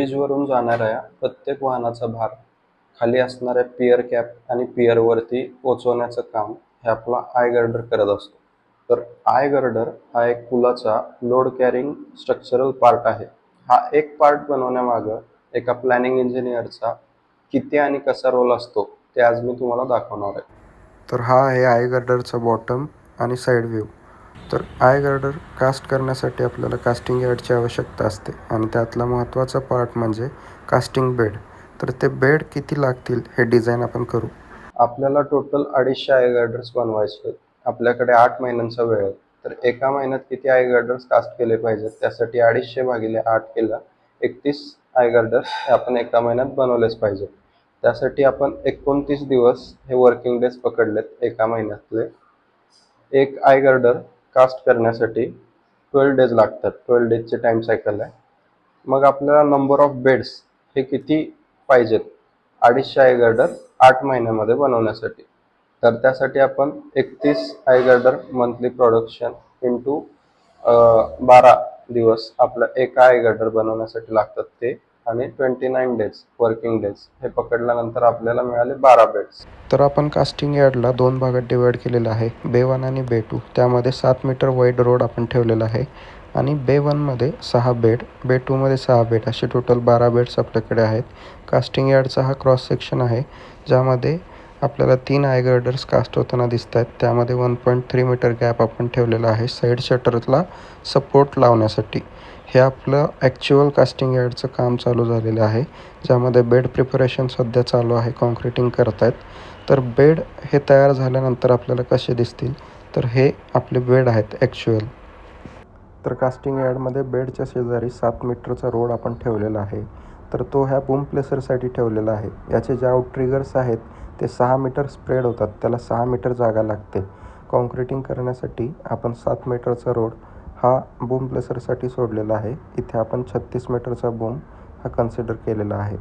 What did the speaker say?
ब्रिजवरून जाणाऱ्या प्रत्येक वाहनाचा भार खाली असणाऱ्या पियर कॅप आणि पियरवरती पोचवण्याचं काम हे आपला आय गर्डर करत असतो. तर आय गर्डर हा एक पुलाचा लोड कॅरिंग स्ट्रक्चरल पार्ट आहे. हा एक पार्ट बनवण्यामागं एका प्लॅनिंग इंजिनियरचा किती आणि कसा रोल असतो ते आज मी तुम्हाला दाखवणार आहे. तर हा आहे आय गर्डरचा बॉटम आणि साईड व्ह्यू. तर आय गर्डर कास्ट करण्यासाठी आपल्याला कास्टिंग यार्डची आवश्यकता असते आणि त्यातला महत्त्वाचा पार्ट म्हणजे कास्टिंग बेड. तर ते बेड किती लागतील हे डिझाईन आपण करू. आपल्याला टोटल 250 आय गर्डर्स बनवायचे आहेत. आपल्याकडे 8 महिन्यांचा वेळ आहे. तर एका महिन्यात किती आय गर्डर्स कास्ट केले पाहिजेत त्यासाठी 250 भागिले 8 केलं 31 आय गर्डर्स हे आपण एका महिन्यात बनवलेच पाहिजे. त्यासाठी आपण 29 दिवस हे वर्किंग डेज पकडलेत एका महिन्यातले. एक आय गर्डर कास्ट करण्यासाठी 12 डेज लागतात. 12 डेजचे टाइम सायकल आहे. मग आपल्याला नंबर ऑफ बेड्स हे किती पाहिजेत 250 आय गर्डर 8 महिन्यामध्ये बनवण्यासाठी. तर त्यासाठी आपण 31 I girder monthly production into 12 दिवस आपलं एका आय गर्डर बनवण्यासाठी लागतात ते आणि 29 डेज वर्किंग डेज हे पकडल्यानंतर आपल्याला मिळाले 12 बेड्स. तर आपण कास्टिंग यार्डला 2 भागात डिवाईड केलेलं आहे, बे 1 आणि बे 2. त्यामध्ये 7 मीटर वाईड रोड आपण ठेवलेला आहे आणि बे 1मध्ये 6 बेड, बे 2मध्ये 6 बेड असे टोटल 12 बेड्स आपल्याकडे आहेत. कास्टिंग यार्डचा हा क्रॉस सेक्शन आहे ज्यामध्ये आपल्याला 3 आय गर्डर्स कास्ट होताना दिसत आहेत. त्यामध्ये 1.3 मीटर गॅप आपण ठेवलेला आहे साईड शटरला सपोर्ट लावण्यासाठी. हे आपलं ॲक्च्युअल कास्टिंग यार्डचं काम चालू झालेलं आहे ज्यामध्ये बेड प्रिपरेशन सध्या चालू आहे, कॉन्क्रिटिंग करत आहेत. तर बेड हे तयार झाल्यानंतर आपल्याला कसे दिसतील तर हे आपले बेड आहेत ॲक्च्युअल. तर कास्टिंग यार्डमध्ये बेडच्या शेजारी 7 मीटरचा रोड आपण ठेवलेला आहे. तर तो ह्या बूम प्लेसरसाठी ठेवलेला आहे. याचे जे आउट ट्रिगर्स आहेत ते 6 मीटर स्प्रेड होतात, त्याला 6 मीटर जागा लागते. कॉन्क्रिटिंग करण्यासाठी आपण 7 मीटरचा रोड हा बूम प्लेसरसाठी सोडलेला आहे. इथे आपण 36 मीटरचा बूम हा कन्सिडर केलेला आहे.